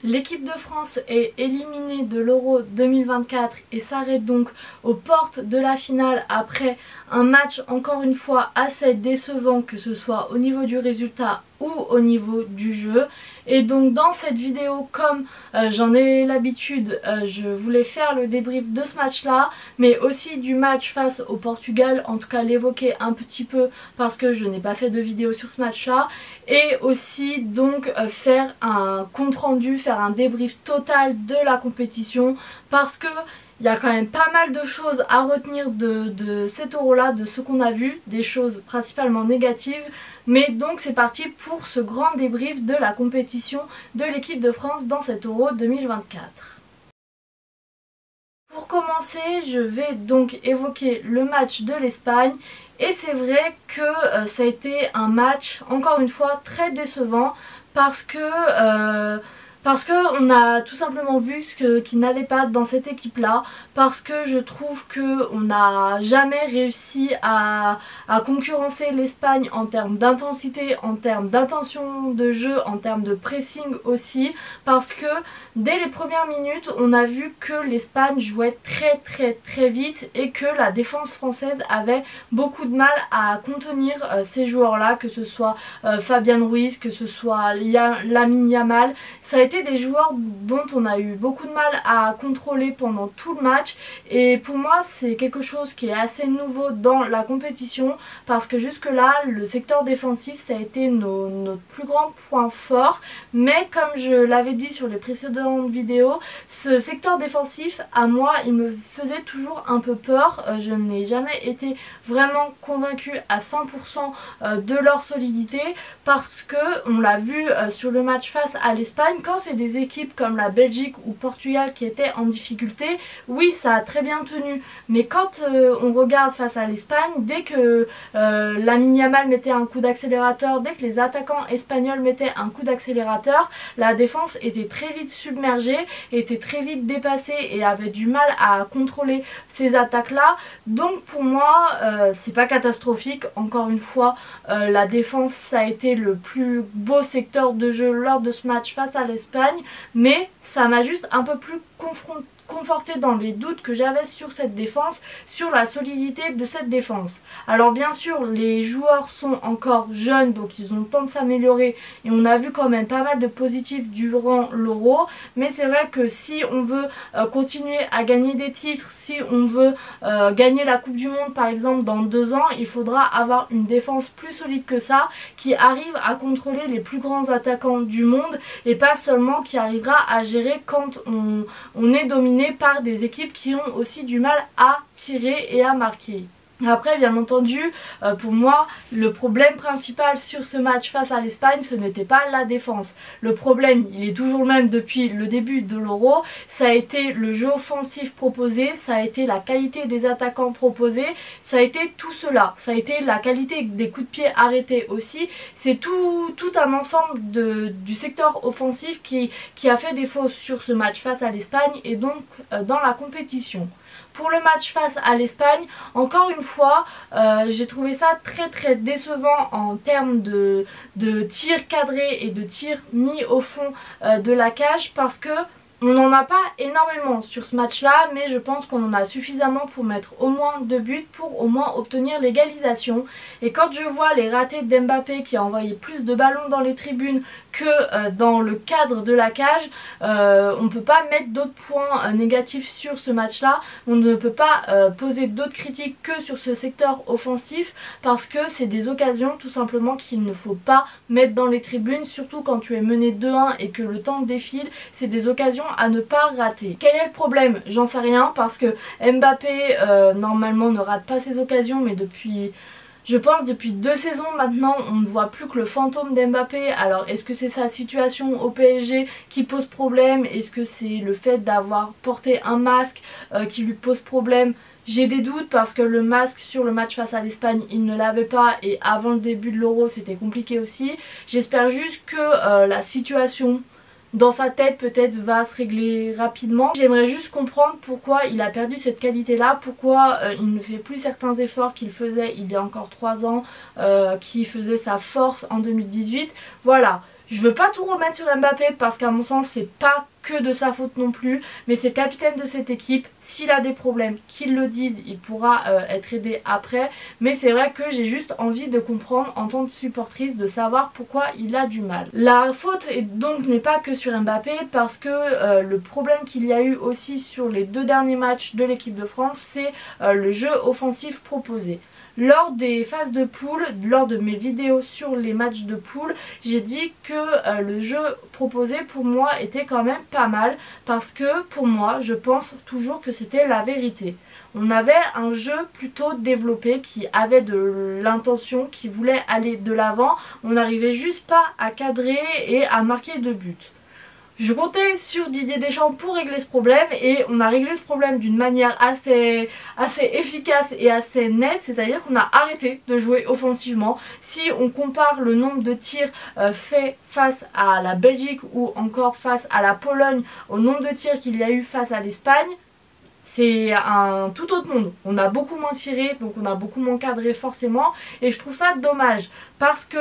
L'équipe de France est éliminée de l'Euro 2024 et s'arrête donc aux portes de la finale après un match encore une fois assez décevant, que ce soit au niveau du résultat ou au niveau du jeu. Et donc dans cette vidéo, comme j'en ai l'habitude, je voulais faire le débrief de ce match là, mais aussi du match face au Portugal, en tout cas l'évoquer un petit peu parce que je n'ai pas fait de vidéo sur ce match là, et aussi donc faire un compte rendu, faire un débrief total de la compétition, parce que il y a quand même pas mal de choses à retenir de cet Euro là, de ce qu'on a vu, des choses principalement négatives. Mais donc c'est parti pour ce grand débrief de la compétition de l'équipe de France dans cet Euro 2024. Pour commencer, je vais donc évoquer le match de l'Espagne. Et c'est vrai que ça a été un match, encore une fois, très décevant parce qu'on a tout simplement vu ce qui n'allait pas dans cette équipe là, parce que je trouve qu'on n'a jamais réussi à concurrencer l'Espagne en termes d'intensité, en termes d'intention de jeu, en termes de pressing aussi, parce que dès les premières minutes on a vu que l'Espagne jouait très vite et que la défense française avait beaucoup de mal à contenir ces joueurs là, que ce soit Fabian Ruiz, que ce soit Lamine Yamal. Ça a été des joueurs dont on a eu beaucoup de mal à contrôler pendant tout le match, et pour moi c'est quelque chose qui est assez nouveau dans la compétition, parce que jusque là le secteur défensif ça a été notre plus grand point fort, mais comme je l'avais dit sur les précédentes vidéos, ce secteur défensif à moi il me faisait toujours un peu peur. Je n'ai jamais été vraiment convaincue à 100% de leur solidité, parce que on l'a vu sur le match face à l'Espagne, quand c'est des équipes comme la Belgique ou Portugal qui étaient en difficulté, oui ça a très bien tenu, mais quand on regarde face à l'Espagne, dès que Lamine Yamal mettait un coup d'accélérateur, dès que les attaquants espagnols mettaient un coup d'accélérateur, la défense était très vite submergée, était très vite dépassée et avait du mal à contrôler ces attaques là. Donc pour moi c'est pas catastrophique, encore une fois la défense ça a été le plus beau secteur de jeu lors de ce match face à l'Espagne, mais ça m'a juste un peu plus conforté dans les doutes que j'avais sur cette défense, sur la solidité de cette défense. Alors bien sûr les joueurs sont encore jeunes, donc ils ont le temps de s'améliorer, et on a vu quand même pas mal de positifs durant l'Euro, mais c'est vrai que si on veut continuer à gagner des titres, si on veut gagner la Coupe du Monde par exemple dans 2 ans, il faudra avoir une défense plus solide que ça, qui arrive à contrôler les plus grands attaquants du monde, et pas seulement qui arrivera à gérer quand on est dominé par des équipes qui ont aussi du mal à tirer et à marquer. Après bien entendu pour moi le problème principal sur ce match face à l'Espagne, ce n'était pas la défense. Le problème il est toujours le même depuis le début de l'Euro, ça a été le jeu offensif proposé, ça a été la qualité des attaquants proposés, ça a été tout cela, ça a été la qualité des coups de pied arrêtés aussi. C'est tout un ensemble du secteur offensif qui a fait défaut sur ce match face à l'Espagne et donc dans la compétition. Pour le match face à l'Espagne, encore une fois, j'ai trouvé ça très décevant en termes de tirs cadrés et de tirs mis au fond de la cage, parce que on n'en a pas énormément sur ce match là, mais je pense qu'on en a suffisamment pour mettre au moins 2 buts, pour au moins obtenir l'égalisation. Et quand je vois les ratés d'Mbappé qui a envoyé plus de ballons dans les tribunes que dans le cadre de la cage, on ne peut pas mettre d'autres points négatifs sur ce match là, on ne peut pas poser d'autres critiques que sur ce secteur offensif, parce que c'est des occasions tout simplement qu'il ne faut pas mettre dans les tribunes, surtout quand tu es mené 2-1 et que le temps défile. C'est des occasions à ne pas rater. Quel est le problème? J'en sais rien, parce que Mbappé normalement ne rate pas ses occasions, mais je pense depuis 2 saisons maintenant on ne voit plus que le fantôme d'Mbappé. Alors est-ce que c'est sa situation au PSG qui pose problème? Est-ce que c'est le fait d'avoir porté un masque qui lui pose problème? J'ai des doutes, parce que le masque sur le match face à l'Espagne il ne l'avait pas, et avant le début de l'Euro c'était compliqué aussi. J'espère juste que la situation dans sa tête peut-être va se régler rapidement. J'aimerais juste comprendre pourquoi il a perdu cette qualité là, pourquoi il ne fait plus certains efforts qu'il faisait il y a encore 3 ans, qui faisait sa force en 2018. Voilà, Je veux pas tout remettre sur Mbappé parce qu'à mon sens c'est pas que de sa faute non plus, mais c'est le capitaine de cette équipe. S'il a des problèmes, qu'il le dise, il pourra être aidé après, mais c'est vrai que j'ai juste envie de comprendre en tant que supportrice, de savoir pourquoi il a du mal. La faute donc n'est pas que sur Mbappé parce que le problème qu'il y a eu aussi sur les 2 derniers matchs de l'équipe de France, c'est le jeu offensif proposé. Lors des phases de poule, lors de mes vidéos sur les matchs de poule, j'ai dit que le jeu proposé pour moi était quand même pas mal parce que pour moi, je pense toujours que c'était la vérité. On avait un jeu plutôt développé qui avait de l'intention, qui voulait aller de l'avant. On n'arrivait juste pas à cadrer et à marquer de buts. Je comptais sur Didier Deschamps pour régler ce problème et on a réglé ce problème d'une manière assez efficace et assez nette, c'est-à-dire qu'on a arrêté de jouer offensivement. Si on compare le nombre de tirs faits face à la Belgique ou encore face à la Pologne au nombre de tirs qu'il y a eu face à l'Espagne, c'est un tout autre monde. On a beaucoup moins tiré, donc on a beaucoup moins cadré forcément, et je trouve ça dommage parce que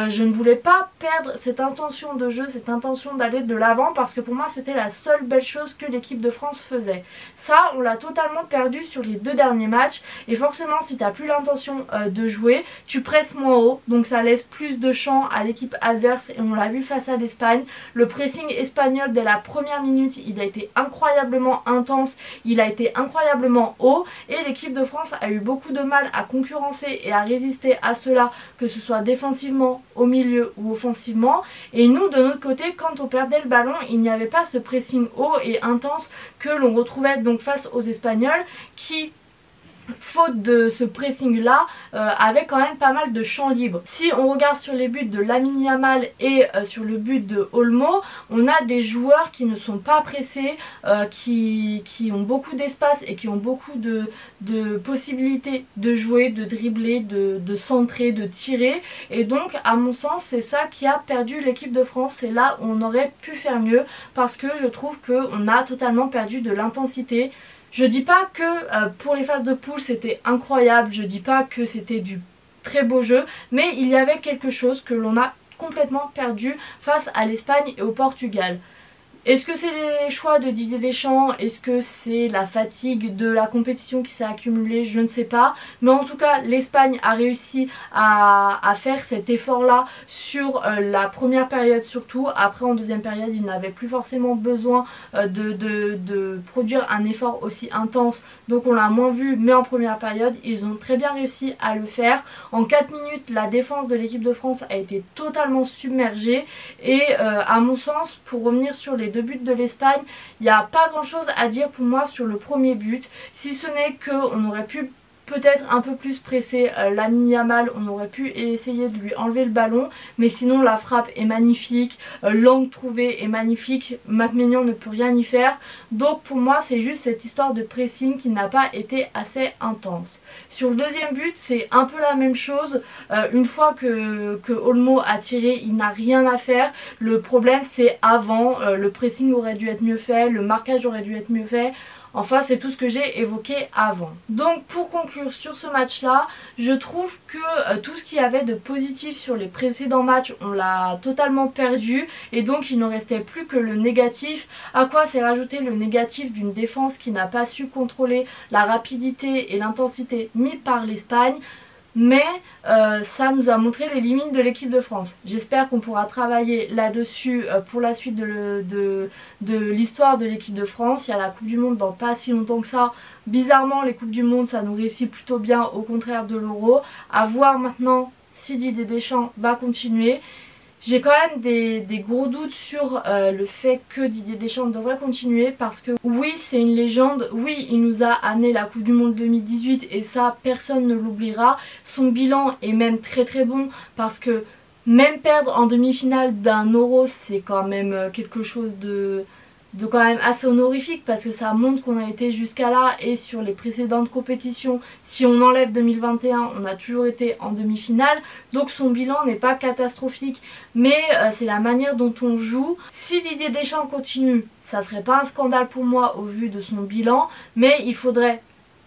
je ne voulais pas perdre cette intention de jeu, cette intention d'aller de l'avant, parce que pour moi c'était la seule belle chose que l'équipe de France faisait. Ça, on l'a totalement perdu sur les 2 derniers matchs, et forcément si tu n'as plus l'intention de jouer, tu presses moins haut, donc ça laisse plus de champ à l'équipe adverse, et on l'a vu face à l'Espagne. Le pressing espagnol dès la première minute, il a été incroyablement intense, il a été incroyablement haut, et l'équipe de France a eu beaucoup de mal à concurrencer et à résister à cela, que ce soit défensivement, au milieu ou offensivement. Et nous de notre côté, quand on perdait le ballon, il n'y avait pas ce pressing haut et intense que l'on retrouvait donc face aux Espagnols qui, faute de ce pressing là, avait quand même pas mal de champs libres. Si on regarde sur les buts de Lamine Yamal et sur le but de Olmo, on a des joueurs qui ne sont pas pressés, qui ont beaucoup d'espace et qui ont beaucoup de possibilités de jouer, de dribbler, de centrer, de tirer, et donc à mon sens c'est ça qui a perdu l'équipe de France. C'est là où on aurait pu faire mieux parce que je trouve qu'on a totalement perdu de l'intensité. Je dis pas que pour les phases de poule c'était incroyable, je dis pas que c'était du très beau jeu, mais il y avait quelque chose que l'on a complètement perdu face à l'Espagne et au Portugal. Est-ce que c'est les choix de Didier Deschamps? Est-ce que c'est la fatigue de la compétition qui s'est accumulée? Je ne sais pas. Mais en tout cas, l'Espagne a réussi à faire cet effort-là sur la première période surtout. Après, en deuxième période, ils n'avaient plus forcément besoin de produire un effort aussi intense. Donc on l'a moins vu, mais en première période, ils ont très bien réussi à le faire. En 4 minutes, la défense de l'équipe de France a été totalement submergée. Et à mon sens, pour revenir sur les 2 buts de l'Espagne, il n'y a pas grand chose à dire pour moi sur le premier but, si ce n'est qu'on aurait pu peut-être un peu plus presser Lamine Yamal, on aurait pu essayer de lui enlever le ballon, mais sinon la frappe est magnifique, l'angle trouvé est magnifique, Maquignon ne peut rien y faire. Donc pour moi c'est juste cette histoire de pressing qui n'a pas été assez intense. Sur le deuxième but c'est un peu la même chose, une fois que Olmo a tiré il n'a rien à faire. Le problème c'est avant, le pressing aurait dû être mieux fait, le marquage aurait dû être mieux fait. Enfin c'est tout ce que j'ai évoqué avant. Donc pour conclure sur ce match là, je trouve que tout ce qu'il y avait de positif sur les précédents matchs on l'a totalement perdu, et donc il ne restait plus que le négatif. À quoi s'est rajouté le négatif d'une défense qui n'a pas su contrôler la rapidité et l'intensité mis par l'Espagne. Mais ça nous a montré les limites de l'équipe de France. J'espère qu'on pourra travailler là-dessus pour la suite de l'histoire de l'équipe de France. Il y a la Coupe du Monde dans pas si longtemps que ça. Bizarrement les Coupes du Monde ça nous réussit plutôt bien, au contraire de l'Euro. À voir maintenant si Didier Deschamps va continuer. J'ai quand même des gros doutes sur le fait que Didier Deschamps devrait continuer, parce que oui c'est une légende, oui il nous a amené la Coupe du Monde 2018 et ça personne ne l'oubliera. Son bilan est même très très bon, parce que même perdre en demi-finale d'un Euro c'est quand même quelque chose de quand même assez honorifique, parce que ça montre qu'on a été jusqu'à là. Et sur les précédentes compétitions, si on enlève 2021, on a toujours été en demi-finale, donc son bilan n'est pas catastrophique, mais c'est la manière dont on joue. Si Didier Deschamps continue, ça serait pas un scandale pour moi au vu de son bilan, mais il faudrait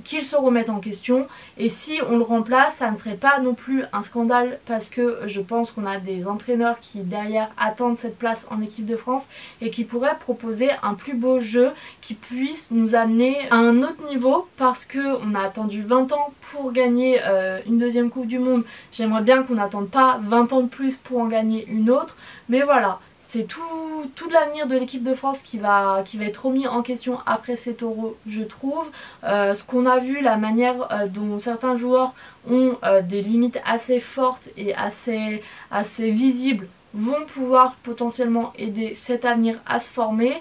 qu'il se remette en question, et si on le remplace ça ne serait pas non plus un scandale parce que je pense qu'on a des entraîneurs qui derrière attendent cette place en équipe de France et qui pourraient proposer un plus beau jeu qui puisse nous amener à un autre niveau, parce qu'on a attendu 20 ans pour gagner une deuxième Coupe du Monde. J'aimerais bien qu'on n'attende pas 20 ans de plus pour en gagner une autre, mais voilà. C'est tout l'avenir de l'équipe de France qui va être remis en question après cet Euro, je trouve. Ce qu'on a vu, la manière dont certains joueurs ont des limites assez fortes et assez visibles, vont pouvoir potentiellement aider cet avenir à se former.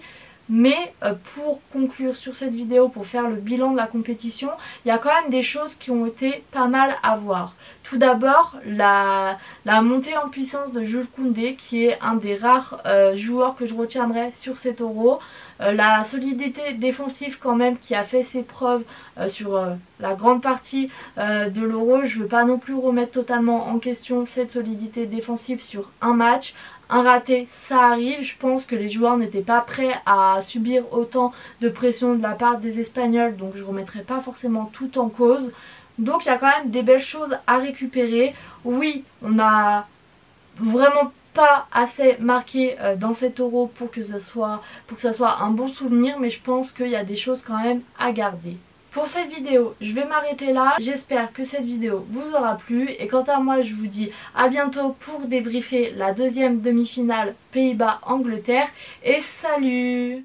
Mais pour conclure sur cette vidéo, pour faire le bilan de la compétition, il y a quand même des choses qui ont été pas mal à voir. Tout d'abord, la montée en puissance de Jules Koundé, qui est un des rares joueurs que je retiendrai sur cet Euro. La solidité défensive quand même qui a fait ses preuves sur la grande partie de l'Euro. Je ne veux pas non plus remettre totalement en question cette solidité défensive sur un match. Un raté, ça arrive. Je pense que les joueurs n'étaient pas prêts à subir autant de pression de la part des Espagnols, donc je ne remettrai pas forcément tout en cause. Donc il y a quand même des belles choses à récupérer. Oui, on a vraiment pas assez marqué dans cet Euro pour que ça soit un bon souvenir, mais je pense qu'il y a des choses quand même à garder. Pour cette vidéo, je vais m'arrêter là. J'espère que cette vidéo vous aura plu. Et quant à moi, je vous dis à bientôt pour débriefer la deuxième demi-finale Pays-Bas-Angleterre. Et salut!